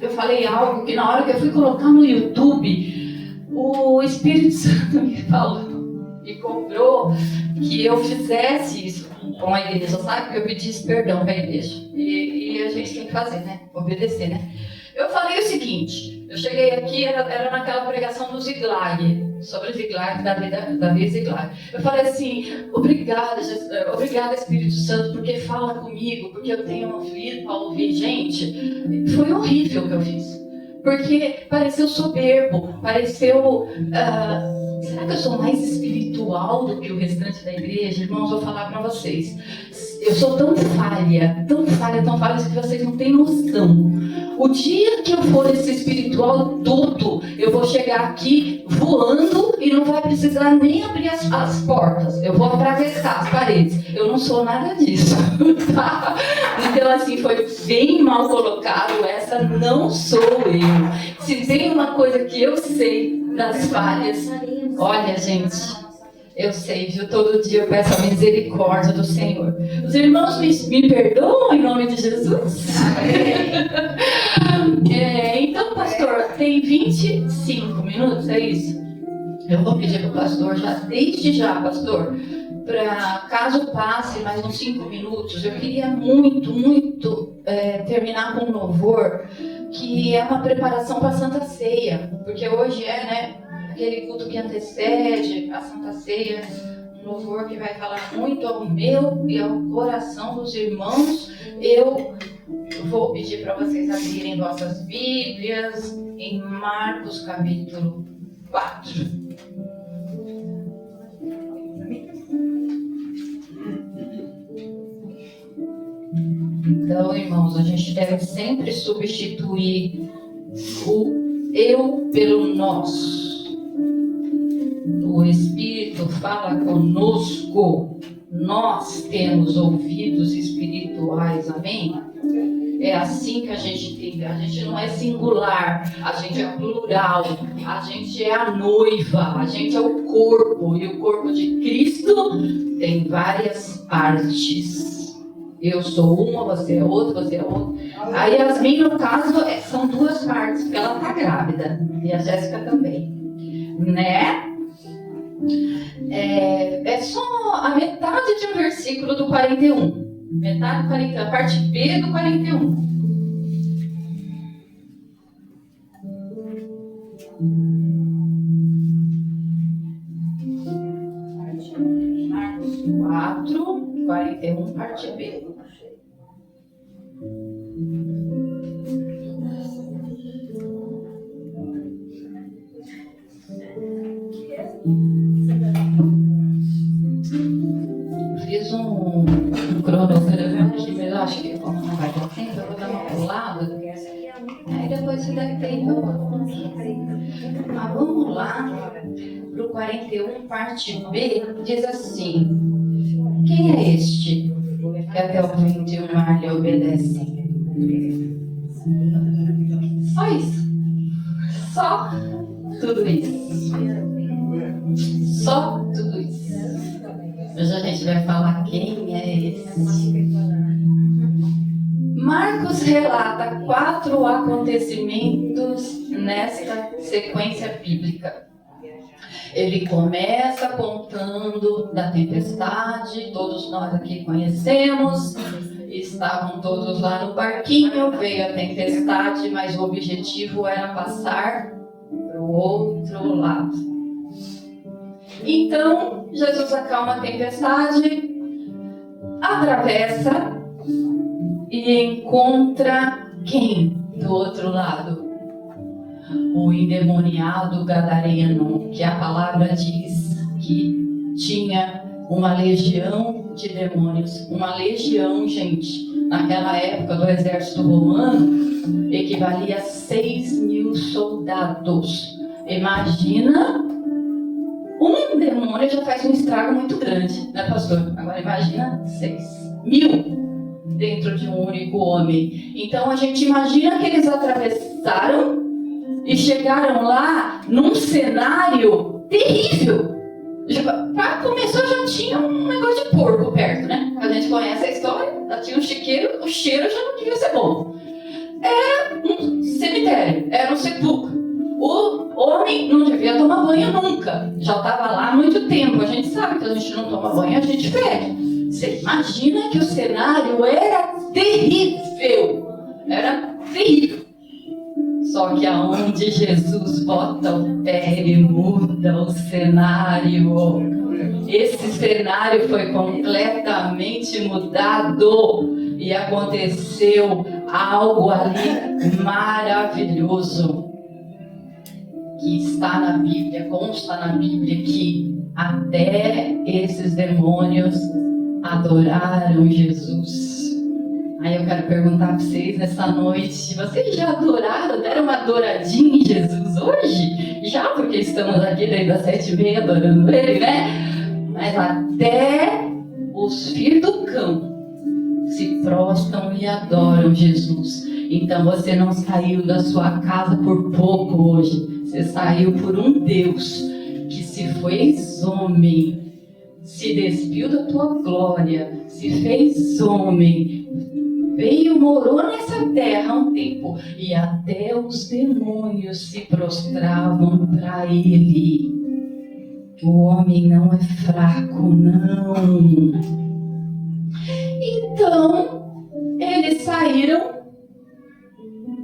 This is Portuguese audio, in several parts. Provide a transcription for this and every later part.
Eu falei algo que na hora que eu fui colocar no YouTube, o Espírito Santo me falou, me cobrou que eu fizesse isso com a igreja, sabe? Que eu pedisse perdão para a igreja. E a gente tem que fazer, né? Obedecer, né? Eu falei o seguinte, eu cheguei aqui, era naquela pregação do Ziglag, sobre o Ziglag, Davi Ziglag. Eu falei assim, obrigada Espírito Santo, porque fala comigo, porque eu tenho ouvido para ouvir. Gente, foi horrível o que eu fiz, porque pareceu soberbo, pareceu... será que eu sou mais espiritual do que o restante da igreja? Irmãos, vou falar para vocês. Eu sou tão falha, que vocês não têm noção. O dia que eu for esse espiritual todo, eu vou chegar aqui voando e não vai precisar nem abrir as portas. Eu vou atravessar as paredes. Eu não sou nada disso, tá? Então, assim, foi bem mal colocado. Essa não sou eu. Se tem uma coisa que eu sei das falhas, olha, gente... Eu sei, viu? Todo dia eu peço a misericórdia do Senhor. Os irmãos me perdoam em nome de Jesus? Então, pastor, tem 25 minutos, é isso? Eu vou pedir para o pastor, desde já, pastor, para caso passe mais uns 5 minutos, eu queria muito terminar com um louvor, que é uma preparação para a Santa Ceia, porque hoje né? Aquele culto que antecede a Santa Ceia, um louvor que vai falar muito ao meu e ao coração dos irmãos. Eu vou pedir para vocês abrirem vossas Bíblias em Marcos capítulo 4. Então, irmãos, a gente deve sempre substituir o eu pelo nós. O Espírito fala conosco, nós temos ouvidos espirituais, amém? É assim que a gente tem, a gente não é singular, a gente é plural, a gente é a noiva, a gente é o corpo, e o corpo de Cristo tem várias partes. Eu sou uma, você é outra, você é outra. A Yasmin, no caso, são 2 partes, porque ela está grávida, e a Jéssica também, né? É só a metade de um versículo do 41. Metade do 41, a parte B do 41. Marcos 4, 41, parte B. Fiz um cronograma aqui, mas eu acho que como não vai dar tempo, eu vou dar uma pulada. Aí depois você deve ter ido. Mas vamos lá para o 41, parte B, diz assim: quem é este que até o vento e o mar lhe obedecem? Só isso. Só tudo isso. Só tudo isso. Hoje a gente vai falar quem é esse. Marcos relata 4 acontecimentos nesta sequência bíblica. Ele começa contando da tempestade, todos nós aqui conhecemos, estavam todos lá no barquinho, veio a tempestade, mas o objetivo era passar para o outro lado. Então, Jesus acalma a tempestade, atravessa e encontra quem do outro lado? O endemoniado gadareno, que a palavra diz que tinha uma legião de demônios. Uma legião, gente, naquela época do exército romano, equivalia a 6.000 soldados. Imagina, um demônio já faz um estrago muito grande, né, pastor? Agora imagina 6.000 dentro de um único homem. Então a gente imagina que eles atravessaram e chegaram lá num cenário terrível. Para começar, já tinha um negócio de porco perto, né? A gente conhece a história, já tinha um chiqueiro, o cheiro já não devia ser bom. Era sepulcro. O homem não devia tomar banho nunca. Já estava lá há muito tempo. A gente sabe que a gente não toma banho, a gente fede. Você imagina que o cenário era terrível. Era terrível. Só que aonde Jesus bota o pé, ele muda o cenário. Esse cenário foi completamente mudado. E aconteceu algo ali maravilhoso. Que está na Bíblia, consta na Bíblia que até esses demônios adoraram Jesus. Aí eu quero perguntar para vocês nessa noite, vocês já adoraram, deram uma adoradinha em Jesus hoje? Já, porque estamos aqui desde as 7h30 adorando Ele, né? Mas até os filhos do cão se prostram e adoram Jesus. Então você não saiu da sua casa por pouco hoje. Você saiu por um Deus que se fez homem, se despiu da tua glória, se fez homem, veio, morou nessa terra há um tempo, e até os demônios se prostravam para ele. O homem não é fraco, não. Então, eles saíram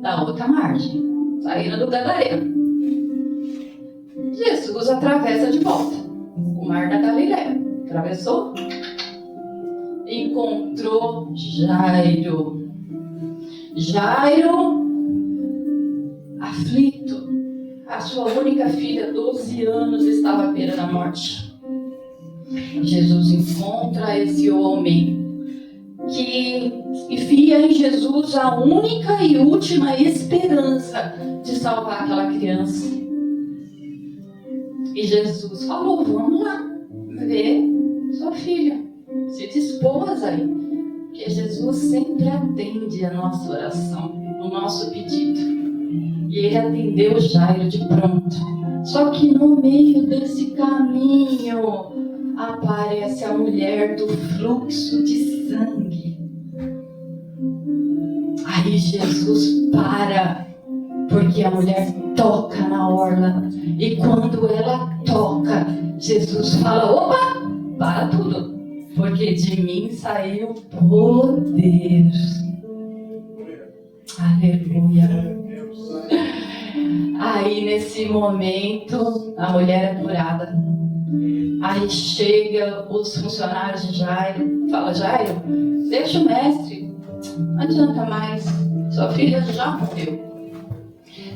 da outra margem, saíram do Gadareno. Jesus atravessa de volta o mar da Galileia. Atravessou, encontrou Jairo. Jairo, aflito, a sua única filha, 12 anos, estava à beira da morte. Jesus encontra esse homem que via em Jesus a única e última esperança de salvar aquela criança. E Jesus falou: vamos lá ver sua filha, se dispôs aí, porque Jesus sempre atende a nossa oração, o nosso pedido. E ele atendeu Jairo de pronto. Só que no meio desse caminho aparece a mulher do fluxo de sangue. Aí Jesus para, porque a mulher toca na orla. E quando ela toca, Jesus fala: opa, para tudo, porque de mim saiu poder. Aleluia. Aí nesse momento a mulher é curada. Aí chega os funcionários de Jairo, fala: Jairo, deixa o mestre, não adianta mais, sua filha já morreu.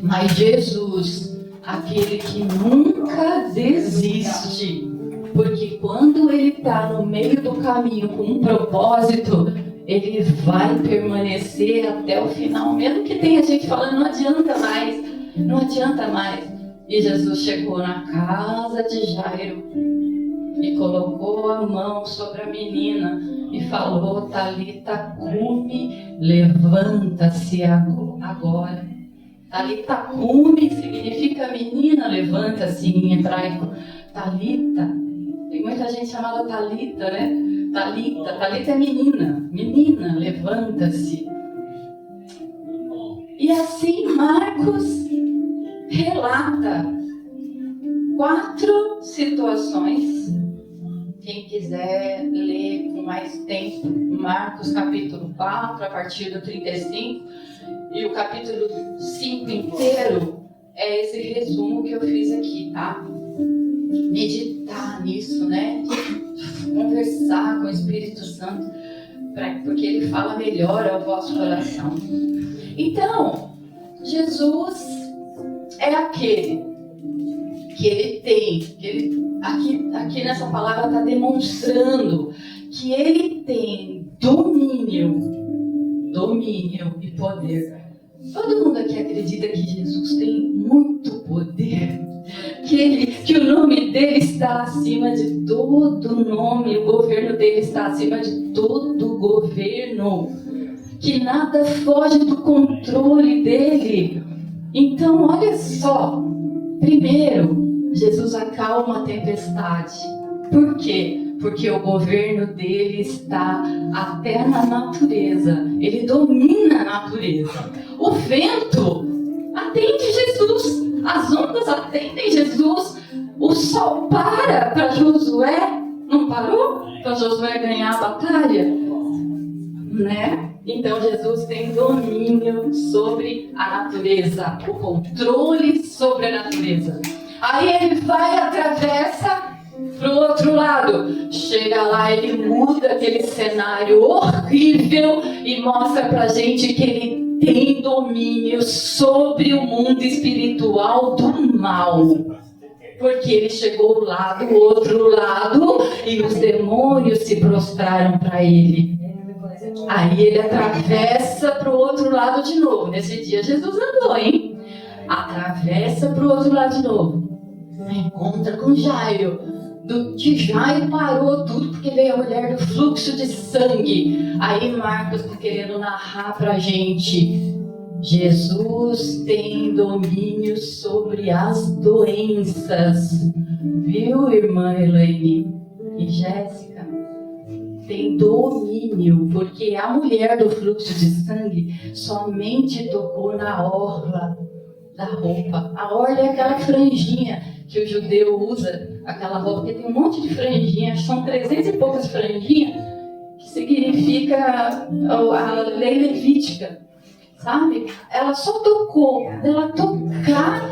Mas Jesus, aquele que nunca desiste, porque quando ele está no meio do caminho com um propósito, ele vai permanecer até o final, mesmo que tenha gente falando: não adianta mais, não adianta mais. E Jesus chegou na casa de Jairo e colocou a mão sobre a menina e falou: Talita cumi, levanta-se agora. Talita cumi significa menina, levanta-se em hebraico. Talita, tem muita gente chamada Talita, né? Talita é menina, levanta-se. E assim Marcos relata 4 situações. Quem quiser ler com mais tempo, Marcos capítulo 4, a partir do 35, e o capítulo 5 inteiro, é esse resumo que eu fiz aqui, tá? Meditar nisso, né? Conversar com o Espírito Santo, porque ele fala melhor ao vosso coração. Então, Jesus é aquele que ele tem, que ele, aqui nessa palavra está demonstrando que ele tem domínio e poder. Todo mundo aqui acredita que Jesus tem muito poder, que o nome dele está acima de todo nome, o governo dele está acima de todo governo, que nada foge do controle dele. Então, olha só, primeiro, Jesus acalma a tempestade. Por quê? Porque o governo dele está até na natureza. Ele domina a natureza. O vento atende Jesus. as ondas atendem Jesus, o sol para Josué, não parou? Para Josué ganhar a batalha, né? Então Jesus tem domínio sobre a natureza, o controle sobre a natureza. Aí ele vai, atravessa pro outro lado, chega lá, ele muda aquele cenário horrível e mostra pra gente que ele tem domínio sobre o mundo espiritual do mal. Porque ele chegou lá do outro lado e os demônios se prostraram para ele. Aí ele atravessa para o outro lado de novo. Nesse dia Jesus andou, hein? Atravessa para o outro lado de novo. Encontra com Jairo. De Jairo parou tudo porque veio a mulher do fluxo de sangue. Aí Marcos está querendo narrar para a gente. Jesus tem domínio sobre as doenças. Viu, irmã Elaine e Jéssica? Tem domínio, porque a mulher do fluxo de sangue somente tocou na orla da roupa. A orla é aquela franjinha que o judeu usa, aquela roupa que tem um monte de franjinha, são 300 e poucas franjinhas, que significa a lei levítica, sabe? Ela só tocou, ela tocar,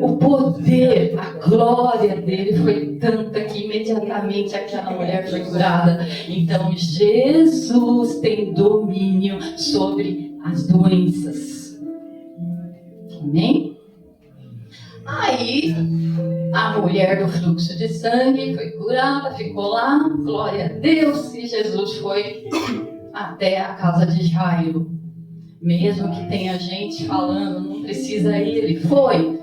o poder, a glória dele foi tanta que imediatamente aquela mulher foi curada. Então Jesus tem domínio sobre as doenças. Amém? Aí a mulher do fluxo de sangue foi curada, ficou lá, glória a Deus, e Jesus foi até a casa de Jairo. Mesmo que tenha gente falando, não precisa ir, ele foi.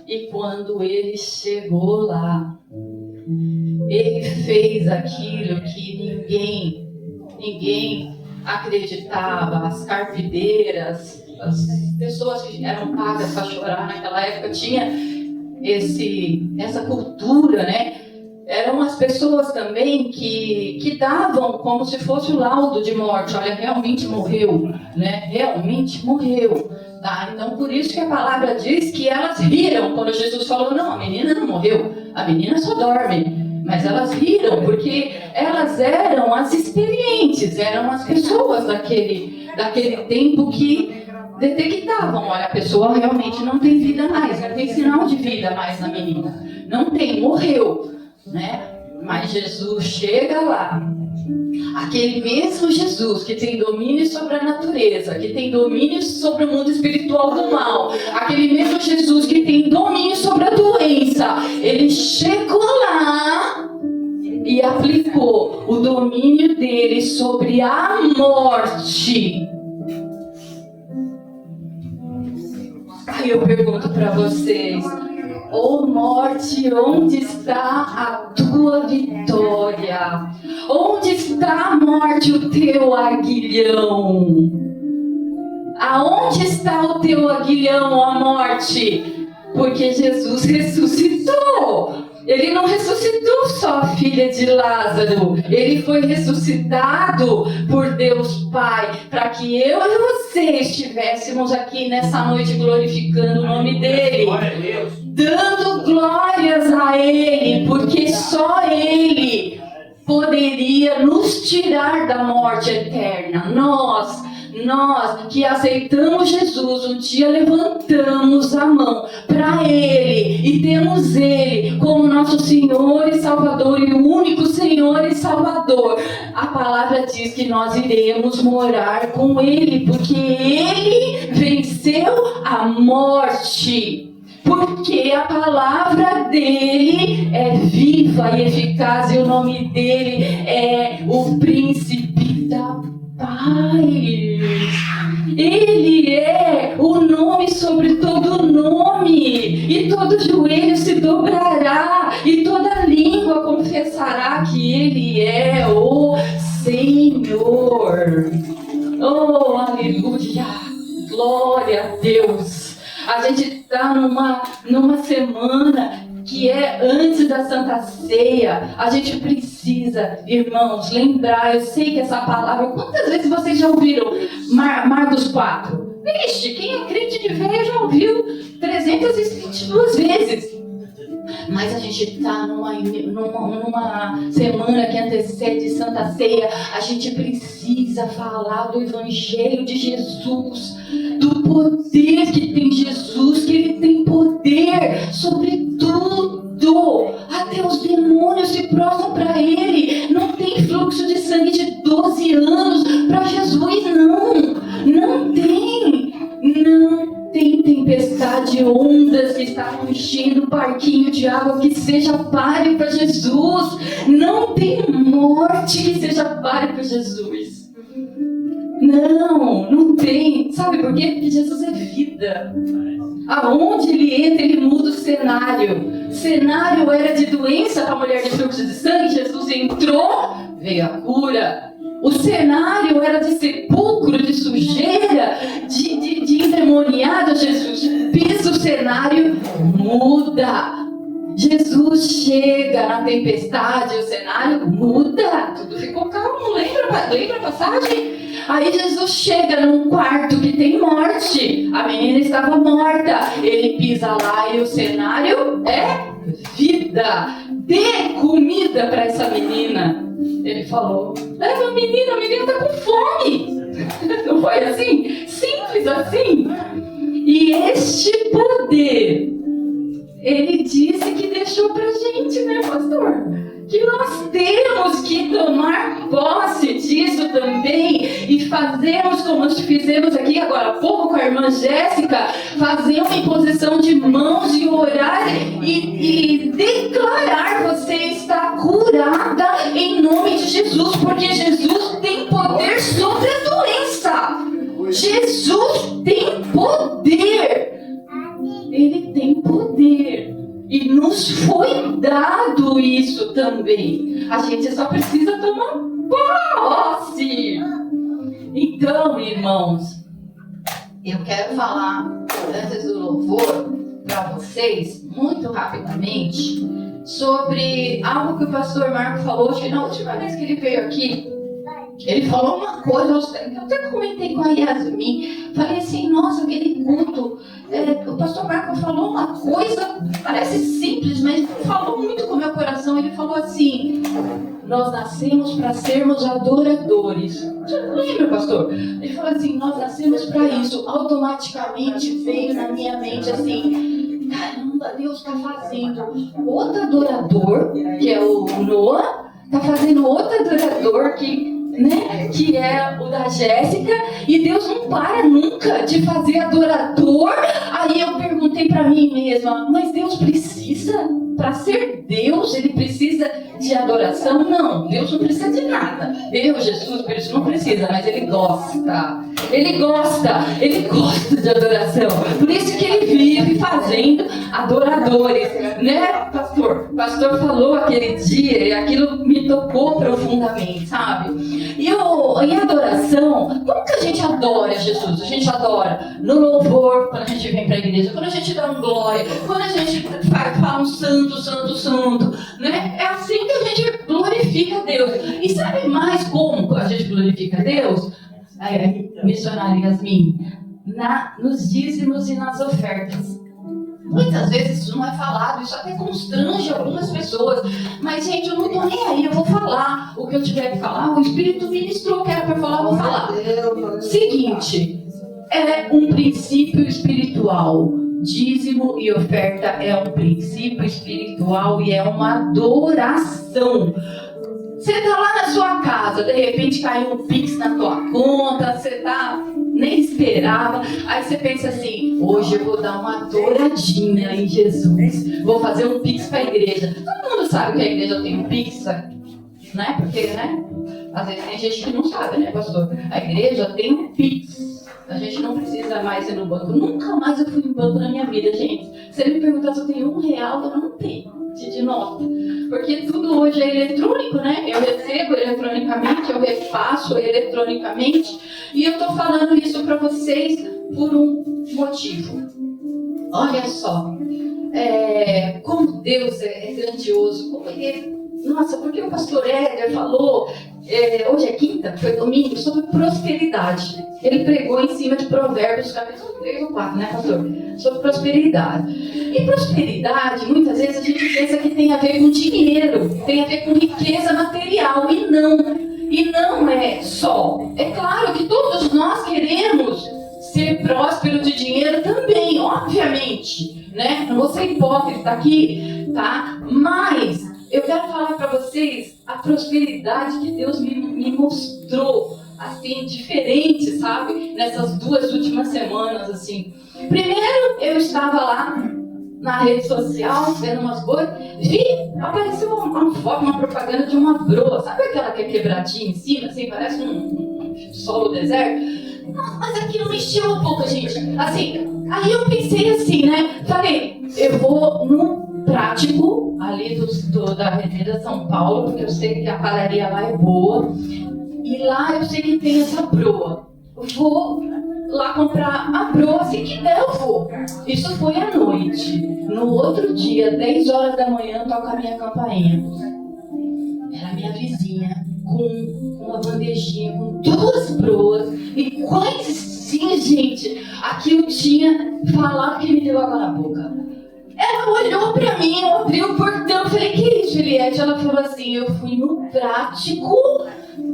E quando ele chegou lá, ele fez aquilo que ninguém acreditava. As carpideiras, as pessoas que eram pagas para chorar naquela época, tinha essa cultura, né? Eram as pessoas também que davam como se fosse o laudo de morte. Olha, realmente morreu, né? Realmente morreu. Tá? Então, por isso que a palavra diz que elas riram quando Jesus falou, não, a menina não morreu, a menina só dorme. Mas elas riram porque elas eram as experientes, eram as pessoas daquele tempo que detectavam, olha, a pessoa realmente não tem vida mais, não tem sinal de vida mais na menina. Não tem, morreu. Né? Mas Jesus chega lá, aquele mesmo Jesus que tem domínio sobre a natureza, que tem domínio sobre o mundo espiritual do mal, aquele mesmo Jesus que tem domínio sobre a doença, ele chegou lá e aplicou o domínio dele sobre a morte. Aí eu pergunto para vocês, ô morte, onde está a tua vitória? Onde está, morte, o teu aguilhão? Aonde está o teu aguilhão, ó morte? Porque Jesus ressuscitou. Ele não ressuscitou só a filha de Lázaro. Ele foi ressuscitado por Deus Pai, para que eu e você estivéssemos aqui nessa noite glorificando o nome dele, dando glórias a ele, porque só ele poderia nos tirar da morte eterna. Nós que aceitamos Jesus, um dia levantamos a mão para ele e temos ele como nosso Senhor e Salvador, e o único Senhor e Salvador. A palavra diz que nós iremos morar com ele, porque ele venceu a morte. Porque a palavra dele é viva e eficaz, e o nome dele é o Príncipe da Paz. Ele é o nome sobre todo nome, e todo joelho se dobrará, e toda língua confessará que ele é o Senhor. Oh, aleluia! Glória a Deus! A gente está numa semana que é antes da Santa Ceia. A gente precisa, irmãos, lembrar. Eu sei que essa palavra, quantas vezes vocês já ouviram Marcos 4? Vixe, quem é crente de velho já ouviu 300 às vezes 22 vezes. Mas a gente está numa semana que antecede Santa Ceia. A gente precisa falar do Evangelho de Jesus, do poder que tem Jesus, que Ele tem poder sobre tudo. Até os demônios se prostram para Ele. Não tem fluxo de sangue de 12 anos para Jesus, não. Não tem. Não tem tempestade, ondas que estavam enchendo um barquinho de água que seja páreo para Jesus. Não tem morte que seja páreo para Jesus. Não tem. Sabe por quê? Porque Jesus é vida. Aonde Ele entra, Ele muda o cenário. O cenário era de doença para a mulher de fluxo de sangue. Jesus entrou, veio a cura. O cenário era de sepulcro, de sujeira, de endemoniado. Jesus pisa o cenário, muda. Jesus chega na tempestade, o cenário muda. Tudo ficou calmo, lembra a passagem? Aí Jesus chega num quarto que tem morte. A menina estava morta. Ele pisa lá e o cenário é vida. Dê comida para essa menina. Ele falou, leva a menina está com fome. Não foi assim? Simples assim. E este poder, Ele disse que deixou pra gente, né, pastor? Que nós temos que tomar posse disso também e fazermos como fizemos aqui agora há pouco com a irmã Jéssica, fazer uma imposição de mãos e orar e declarar: você está curada em nome de Jesus, porque Jesus tem poder sobre a doença. Jesus tem poder. Ele tem poder. E nos foi dado isso também. A gente só precisa tomar posse. Então, irmãos, eu quero falar, antes do louvor, para vocês, muito rapidamente, sobre algo que o pastor Marco falou, acho que na última vez que ele veio aqui. Ele falou uma coisa, eu até comentei com a Yasmin, falei assim, nossa, aquele culto, o pastor Marco falou uma coisa, parece simples, mas falou muito com o meu coração. Ele falou assim, nós nascemos para sermos adoradores. Você lembra, pastor? Ele falou assim, nós nascemos para isso. Automaticamente veio na minha mente assim, caramba, Deus está fazendo outro adorador, que é o Noah, está fazendo outro adorador que é o da Jéssica, e Deus não para nunca de fazer adorador. Aí eu perguntei para mim mesma, mas Deus precisa, para ser Deus, Ele precisa de adoração? Não, Deus não precisa de nada. Deus, Jesus, por isso não precisa, mas Ele gosta. Ele gosta de adoração. Por isso que Ele vive fazendo adoradores, né, pastor? O pastor falou aquele dia e aquilo me tocou profundamente, sabe? E a adoração, como que a gente adora Jesus? A gente adora no louvor, quando a gente vem para a igreja, quando a gente dá um glória, quando a gente fala um santo, santo, santo, né? É assim que a gente glorifica a Deus. E sabe mais como a gente glorifica a Deus? Missionária Yasmin, nos dízimos e nas ofertas. Muitas vezes isso não é falado, isso até constrange algumas pessoas. Mas, gente, eu não estou nem aí, eu vou falar o que eu tiver que falar. O Espírito ministrou que era para falar, eu vou falar. Seguinte, é um princípio espiritual. Dízimo e oferta é um princípio espiritual e é uma adoração. Você está lá na sua casa, de repente caiu um pix na tua conta, você nem esperava, aí você pensa assim, hoje eu vou dar uma adoradinha em Jesus, vou fazer um pix para a igreja. Todo mundo sabe que a igreja tem um pix, né? Porque, né? Às vezes tem gente que não sabe, né, pastor? A igreja tem um pix. A gente não precisa mais ir no banco. Nunca mais eu fui no banco na minha vida, gente. Se ele me perguntar se eu tenho R$1, eu não tenho de nota. Porque tudo hoje é eletrônico, né? Eu recebo eletronicamente, eu repasso eletronicamente. E eu estou falando isso para vocês por um motivo. Olha só. Como Deus é grandioso, como Ele nossa, porque o pastor Éder falou, hoje é quinta, foi domingo, sobre prosperidade. Ele pregou em cima de Provérbios, capítulo 3 ou 4, né, pastor? Sobre prosperidade. E prosperidade, muitas vezes a gente pensa que tem a ver com dinheiro, tem a ver com riqueza material, e não é só. É claro que todos nós queremos ser prósperos de dinheiro também, obviamente, né? Não vou ser hipócrita aqui, tá? Mas eu quero falar para vocês a prosperidade que Deus me mostrou, assim, diferente, sabe? Nessas 2 últimas semanas, assim. Primeiro, eu estava lá na rede social, vendo umas coisas, apareceu uma foto, uma propaganda de uma broa, sabe aquela que é quebradinha em cima, assim, parece um solo deserto? Nossa, mas aquilo mexeu um pouco, gente. Assim, aí eu pensei assim, né? Falei, eu vou no prático, ali da Avenida São Paulo, porque eu sei que a padaria lá é boa, e lá eu sei que tem essa broa. Eu vou lá comprar a broa, assim que der eu vou. Isso foi à noite. No outro dia, 10 horas da manhã, toca a minha campainha. Era a minha vizinha, com uma bandejinha, com 2 broas. E quase sim, gente, aquilo tinha falado que me deu água na boca. Ela olhou pra mim, eu abri o portão, eu falei, que isso, Juliette? Ela falou assim, eu fui no prático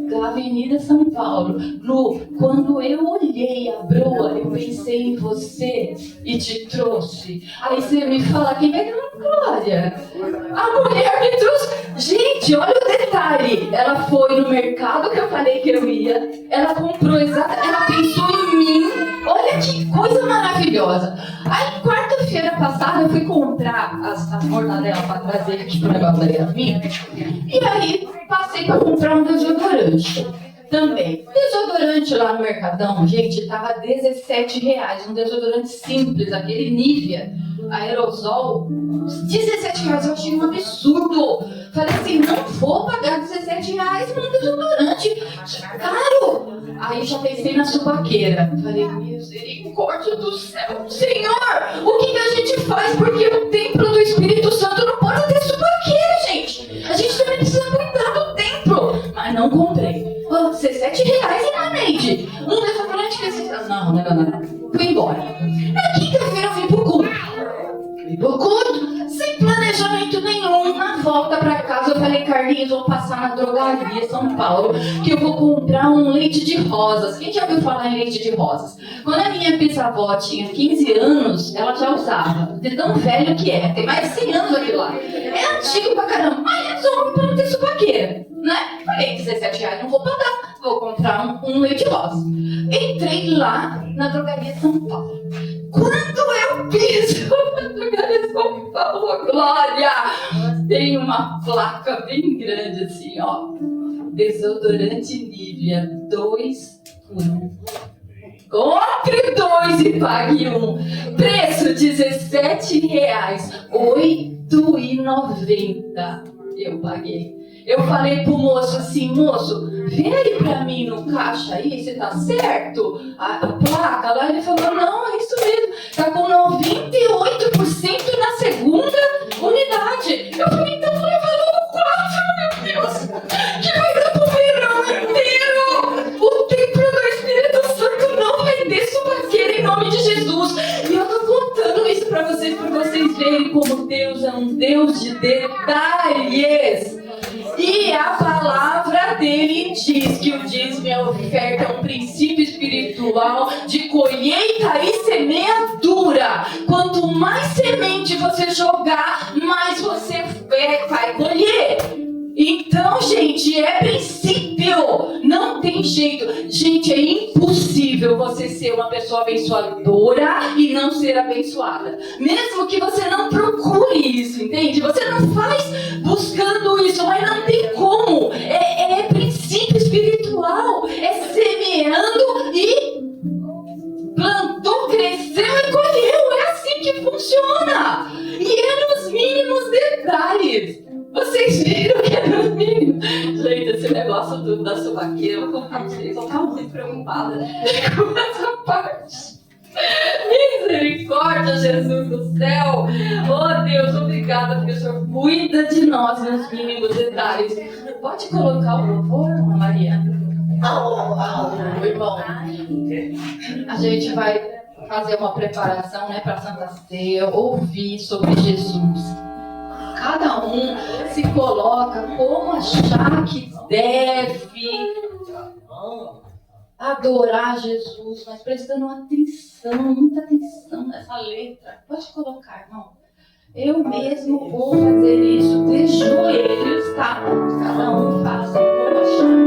da Avenida São Paulo. Lu, quando eu olhei a broa, eu pensei em você e te trouxe. Aí você me fala, quem vai dar glória? A mulher me trouxe. Gente, olha o detalhe. Ela foi no mercado que eu falei que eu ia. Ela comprou ela pensou em mim. Olha que coisa maravilhosa. Aí, quarta-feira passada, eu fui comprar as mortadelas para trazer aqui para o negócio da Yasmin. E aí, passei para comprar um desodorante também. Desodorante lá no Mercadão, gente, tava R$17. Um desodorante simples, aquele Nivea, aerosol. R$17, eu achei um absurdo. Falei assim, não vou pagar R$17 num desodorante. Caro! Aí já pensei na subaqueira. Falei, misericórdia do céu, Senhor! O que a gente faz? Porque o templo do Espírito Santo não pode ter subaqueira, gente. A gente também precisa cuidar do templo. Mas não comprei. R$17, Neide. Um desodorante que esse... Não. Fui embora. Na quinta-feira eu vim pro culto. Sem planejamento nenhum. Na volta pra casa eu falei, Carlinhos, vou passar na drogaria São Paulo, que eu vou comprar um leite de rosas. Quem já ouviu falar em leite de rosas? Quando a minha bisavó tinha 15 anos, ela já usava. De tão velho que é. Tem mais de 100 anos aquilo lá. É antigo pra caramba. Mas resolve pra não ter subaqueira, né? Falei, R$17 não vou pagar. Vou comprar um leite de rosa. Entrei lá na drogaria São Paulo. Quando eu piso na drogaria São Paulo, glória! Tem uma placa bem grande assim, ó. Desodorante Nivea 2 por 1. Compre 2 e pague 1. Preço R$17, R$8,90. Eu paguei. Eu falei pro moço assim, moço, vê aí pra mim no caixa aí, se tá certo a placa. Lá ele falou, não, é isso mesmo, tá com 98% na segunda unidade. Eu falei, então vou levar logo 4, meu Deus, que vai dar pro verão inteiro. O templo do Espírito Santo não vai ter subaqueira em nome de Jesus. E eu tô contando isso pra vocês verem como Deus é um Deus de detalhes. E a palavra dele diz que o dízimo e a oferta é um princípio espiritual de colheita e semeadura. Quanto mais semente você jogar, mais você vai colher. Então, gente, é princípio. Não tem jeito. Gente, é impossível você ser uma pessoa abençoadora e não ser abençoada. Mesmo que você não procure isso, entende? Você não faz buscando isso, mas não tem como. É princípio espiritual. É semeando e plantou, cresceu e colheu. É assim que funciona. E é nos mínimos detalhes. Vocês viram que é nos mínimos? Gente, esse negócio tudo da subaqueira, eu vou contar pra vocês, eu tava muito preocupada com essa parte. Misericórdia! misericórdia, Jesus do céu. Oh Deus, obrigada, porque o Senhor cuida de nós nos mínimos detalhes. Pode colocar o louvor, Ana Maria? Irmão, a gente vai fazer uma preparação, né, para a Santa Ceia, ouvir sobre Jesus. Cada um se coloca como achar que deve adorar Jesus, mas prestando atenção, muita atenção nessa letra. Pode colocar, irmão. Eu mesmo vou fazer isso de joelhos, tá? Cada um faça como achar.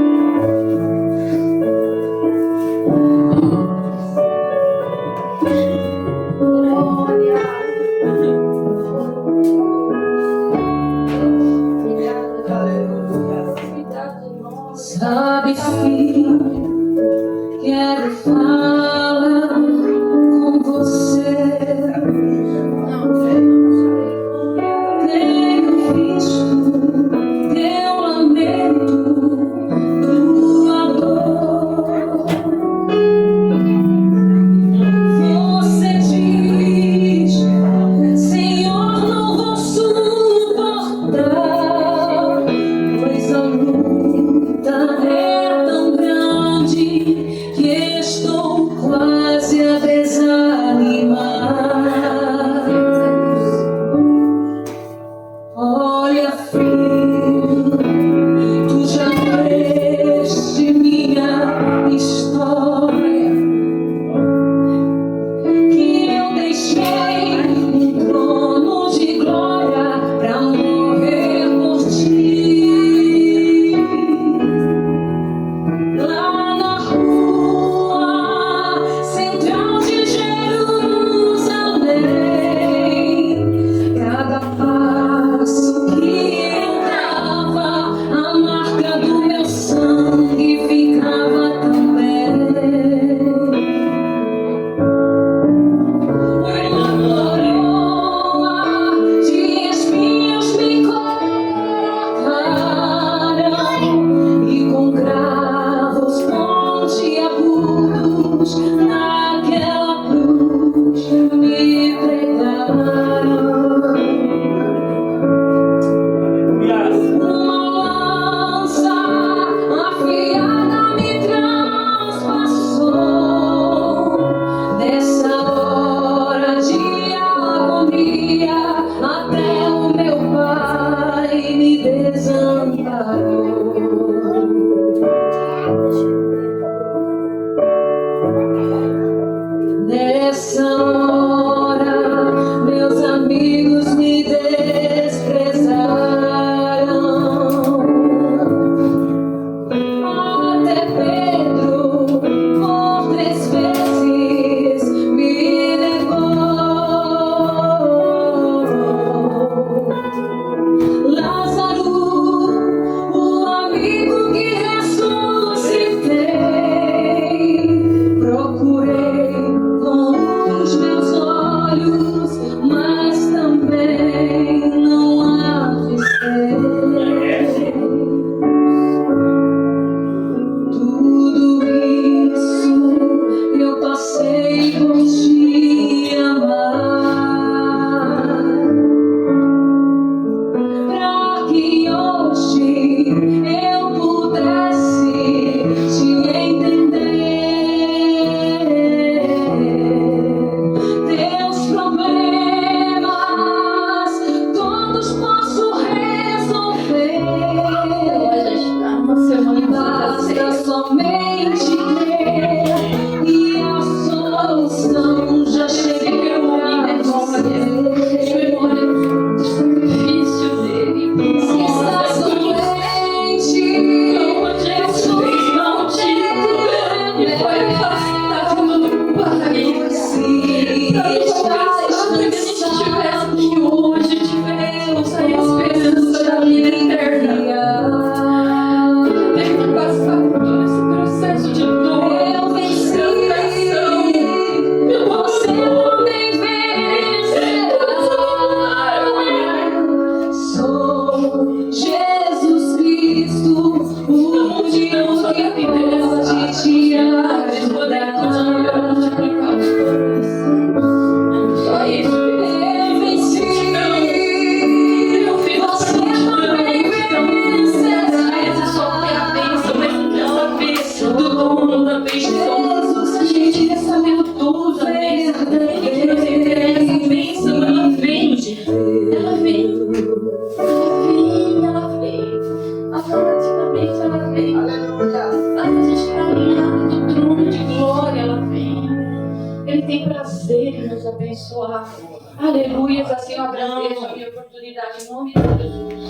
Sabe, filho, quero falar com você. Tenho visto teu lamento, tua dor. Você diz, Senhor, não vou suportar, pois a luta é tão grande que estou quase a desanimar. Olha, filho, tu já leste minha história, que eu deixei um trono de glória pra morrer por ti. Lá na rua central de Jerusalém, cada passo que eu dava, a marca do meu sangue ficava também. Uma coroa de espinhos me colocaram, e com cravos pontiagudos naquela cruz me pregaram. Uma lança afiada me transpassou. Nessa hora de agonia, até o meu pai me desamparou. Nessa hora, meus amigos me desprezaram. Até Pedro, por 3 vezes, me negou. Lázaro, o amigo que ressuscitei, procurei com os meus olhos, mas também não avistei. Tudo isso eu passei por te amar, pra que hoje eu pudesse te entender. Teus problemas todos posso resolver. Uma semana Basta somente crer e a solução já chega pra você. difícil dele. Se está doente, eu sou E foi afastado do Pai. Se está Que a gente tivesse aqui hoje, tivéssemos a esperança da vida eterna. Tem que passar por todo esse processo de dor, Eu venci, frustração. você também vencerá. Sou Jesus Cristo, o único que pode te ajudar. Só abençoar. Aleluia, assim eu agradeço a minha oportunidade em nome de Jesus.